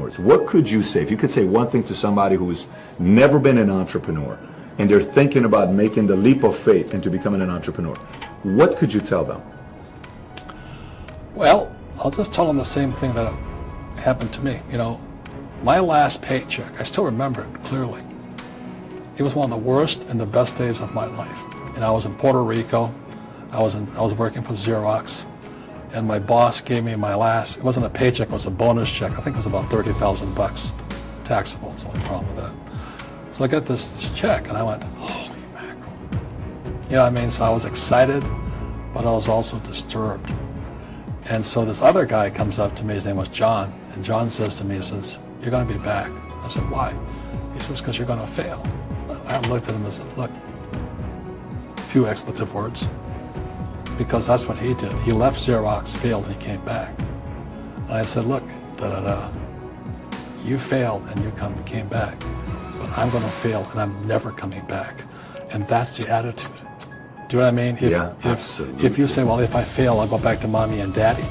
entrepreneurs. What could you say, if you could say one thing to somebody who's never been an entrepreneur and they're thinking about making the leap of faith into becoming an entrepreneur, what could you tell them? Well, I'll just tell them the same thing that happened to me. You know, my last paycheck, I still remember it clearly. It was one of the worst and the best days of my life. And I was in Puerto Rico. I was working for Xerox, and my boss gave me my last, it wasn't a paycheck, it was a bonus check. I think it was about $30,000 taxable. It's the only problem with that. So I got this check and I went, holy mackerel. You know what I mean? So I was excited, but I was also disturbed. And so this other guy comes up to me, his name was John, and John says to me, he says, you're going to be back. I said, why? He says, because you're going to fail. I looked at him and said, look, a few expletive words, because that's what he did. He left Xerox, failed, and he came back. And I said, look, you failed and you came back, but I'm going to fail and I'm never coming back. And that's the attitude. Do you know what I mean? Absolutely. If you say, well, if I fail, I'll go back to mommy and daddy,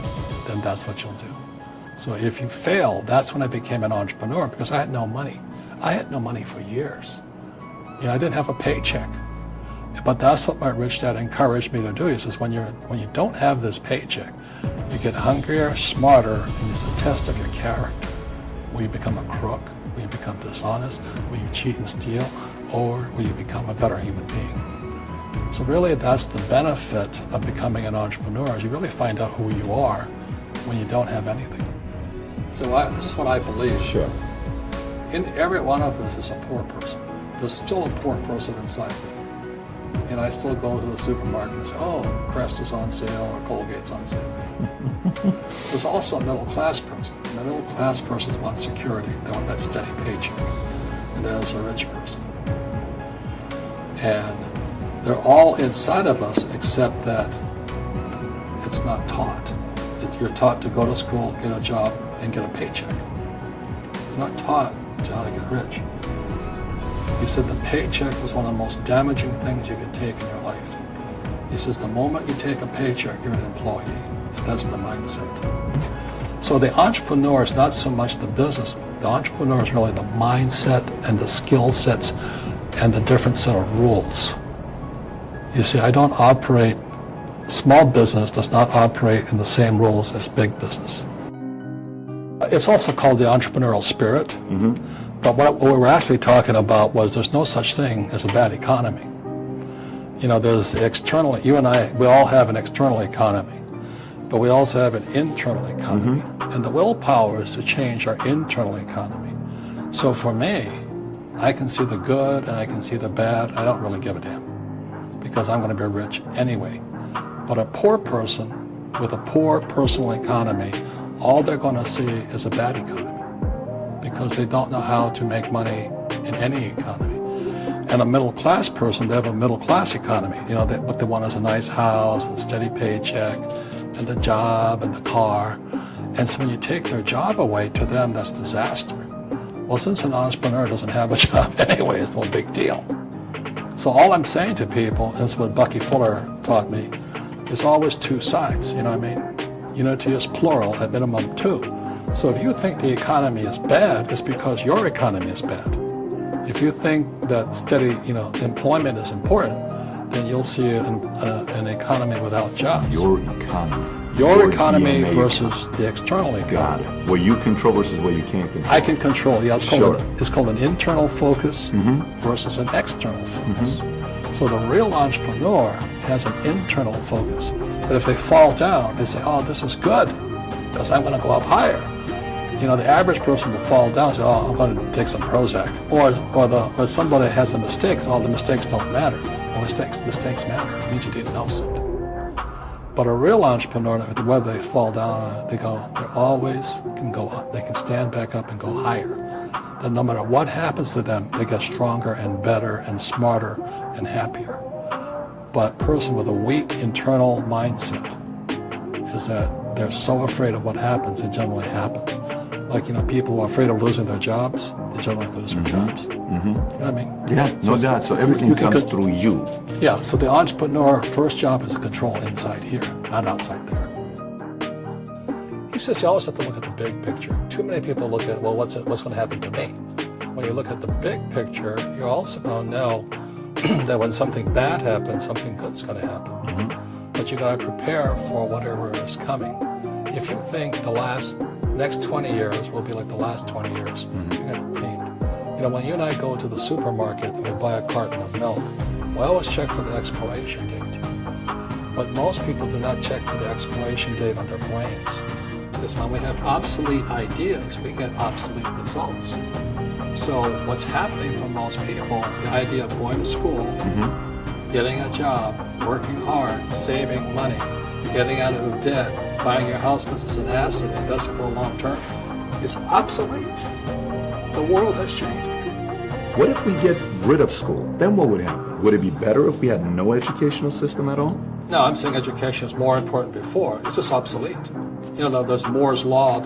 then that's what you'll do. So if you fail, that's when I became an entrepreneur, because I had no money. I had no money for years. You know, I didn't have a paycheck. But that's what my rich dad encouraged me to do. He says, when you don't have this paycheck, you get hungrier, smarter, and it's a test of your character. Will you become a crook? Will you become dishonest? Will you cheat and steal? Or will you become a better human being? So really, that's the benefit of becoming an entrepreneur, is you really find out who you are when you don't have anything. So this is what I believe. Sure. In every one of us is a poor person. There's still a poor person inside me. And I still go to the supermarket and say, oh, Crest is on sale or Colgate's on sale. There's also a middle class person. And the middle class person wants security. They want that steady paycheck. And there's a rich person. And they're all inside of us, except that it's not taught. You're taught to go to school, get a job, and get a paycheck. You're not taught to how to get rich. He said the paycheck was one of the most damaging things you could take in your life. He says the moment you take a paycheck, you're an employee. That's the mindset. So the entrepreneur is not so much the business. The entrepreneur is really the mindset and the skill sets and the different set of rules. You see, I don't operate, small business does not operate in the same rules as big business. It's also called the entrepreneurial spirit. Mm-hmm. But what we were actually talking about was there's no such thing as a bad economy. You know, there's external, you and I, we all have an external economy, but we also have an internal economy. Mm-hmm. And the willpower is to change our internal economy. So for me, I can see the good and I can see the bad. I don't really give a damn, because I'm going to be rich anyway. But a poor person with a poor personal economy, all they're going to see is a bad economy, because they don't know how to make money in any economy. And a middle class person, they have a middle class economy. You know, what they want is a nice house, and a steady paycheck, and a job, and the car. And so when you take their job away, to them, that's disaster. Well, since an entrepreneur doesn't have a job anyway, it's no big deal. So all I'm saying to people, and this is what Bucky Fuller taught me, is always two sides, you know what I mean? Unity is plural, at minimum two. So if you think the economy is bad, it's because your economy is bad. If you think that steady, employment is important, then you'll see an economy without jobs. Your economy. Your economy versus the external economy. Got it. What you control versus what you can't control. I can control. Yeah, it's called an internal focus Mm-hmm. versus an external focus. Mm-hmm. So the real entrepreneur has an internal focus. But if they fall down, they say, oh, this is good, because I'm going to go up higher. You know, the average person will fall down and say, oh, I'm going to take some Prozac. Or somebody has a mistake, so all the mistakes don't matter. Well, mistakes matter. It means you didn't know something. But a real entrepreneur, whether they fall down, they always can go up. They can stand back up and go higher. Then no matter what happens to them, they get stronger and better and smarter and happier. But a person with a weak internal mindset is that they're so afraid of what happens, it generally happens. Like, people who are afraid of losing their jobs, they generally lose their jobs. Mm-hmm. You know what I mean? Yeah, no doubt. So everything comes through you. Yeah, so the entrepreneur first job is to control inside here, not outside there. He says you always have to look at the big picture. Too many people look at, well, what's going to happen to me? When you look at the big picture, you're also going to know that when something bad happens, something good's going to happen. Mm-hmm. But you got to prepare for whatever is coming. If you think the next 20 years will be like the last 20 years, you got to think. You know, when you and I go to the supermarket and we buy a carton of milk, we always check for the expiration date. But most people do not check for the expiration date on their brains. Because when we have obsolete ideas, we get obsolete results. So what's happening for most people, the idea of going to school, getting a job, working hard, saving money, getting out of debt, buying your house because it's an asset, investing for the long term, is obsolete. The world has changed. What if we get rid of school? Then what would happen? Would it be better if we had no educational system at all? No, I'm saying education is more important before. It's just obsolete. You know, there's Moore's Law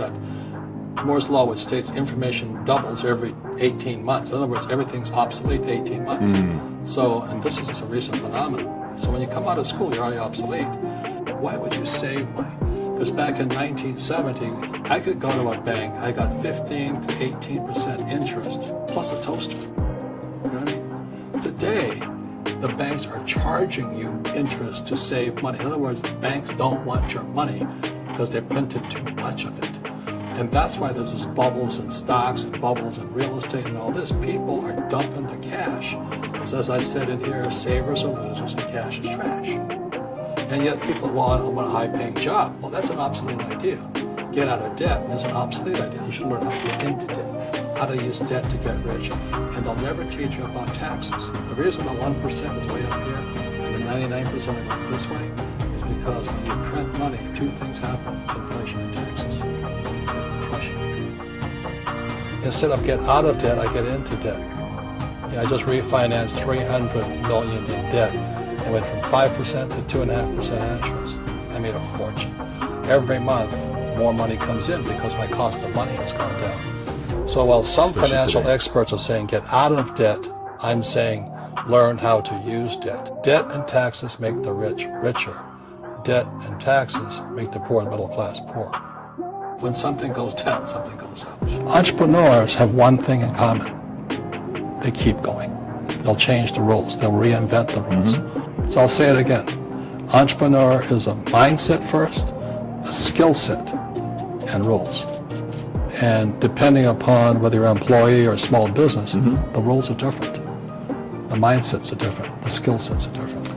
which states information doubles every 18 months. In other words, everything's obsolete 18 months. So, and this is just a recent phenomenon. So when you come out of school, you're already obsolete. Why would you save money? Because back in 1970, I could go to a bank, I got 15 to 18% interest, plus a toaster. You know what I mean? Today, the banks are charging you interest to save money. In other words, the banks don't want your money because they printed too much of it. And that's why there's this bubbles in stocks and bubbles in real estate and all this. People are dumping the cash. Because as I said in here, savers are losers and cash is trash. And yet people, well, I want a high-paying job. Well, that's an obsolete idea. Get out of debt is an obsolete idea. You should learn how to get into debt, how to use debt to get rich. And they'll never teach you about taxes. The reason the 1% is way up here and the 99% are going this way is because when you print money, two things happen, inflation and taxes. They crush you. Instead of get out of debt, I get into debt. I just refinanced $300 million in debt. I went from 5% to 2.5% interest. I made a fortune. Every month, more money comes in because my cost of money has gone down. So while some Especially financial today. experts are saying get out of debt, I'm saying learn how to use debt. Debt and taxes make the rich richer. Debt and taxes make the poor and middle class poor. When something goes down, something goes up. Entrepreneurs have one thing in common. They keep going. They'll change the rules. They'll reinvent the rules. So I'll say it again. Entrepreneur is a mindset first, a skill set, and rules. And depending upon whether you're an employee or a small business, the rules are different. The mindsets are different. The skill sets are different.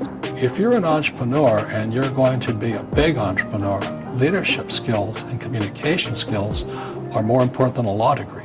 If you're an entrepreneur and you're going to be a big entrepreneur, leadership skills and communication skills are more important than a law degree.